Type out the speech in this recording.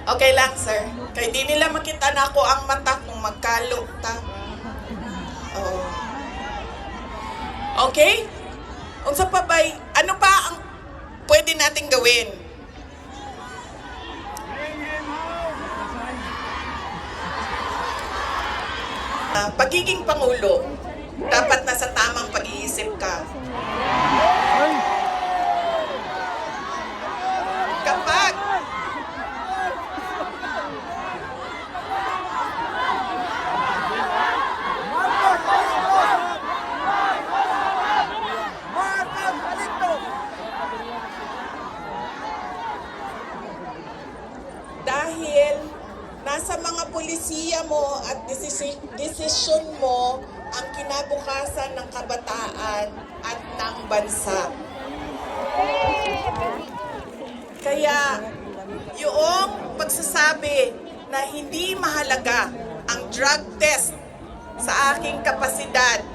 Okay lang, sir. Kay di nila makita na ako ang mata kung magkalo ta. Oo. Okay? Unsa pa bay? Ano pa ang pwede nating gawin? Pagiging Pangulo, dapat nasa tamang pag-iisip ka. Kapag dahil nasa mga pulisiya mo at desisyon mo ang kinabukasan ng kabataan at ng bansa. Kaya yung pagsasabi na hindi mahalaga ang drug test sa aking kapasidad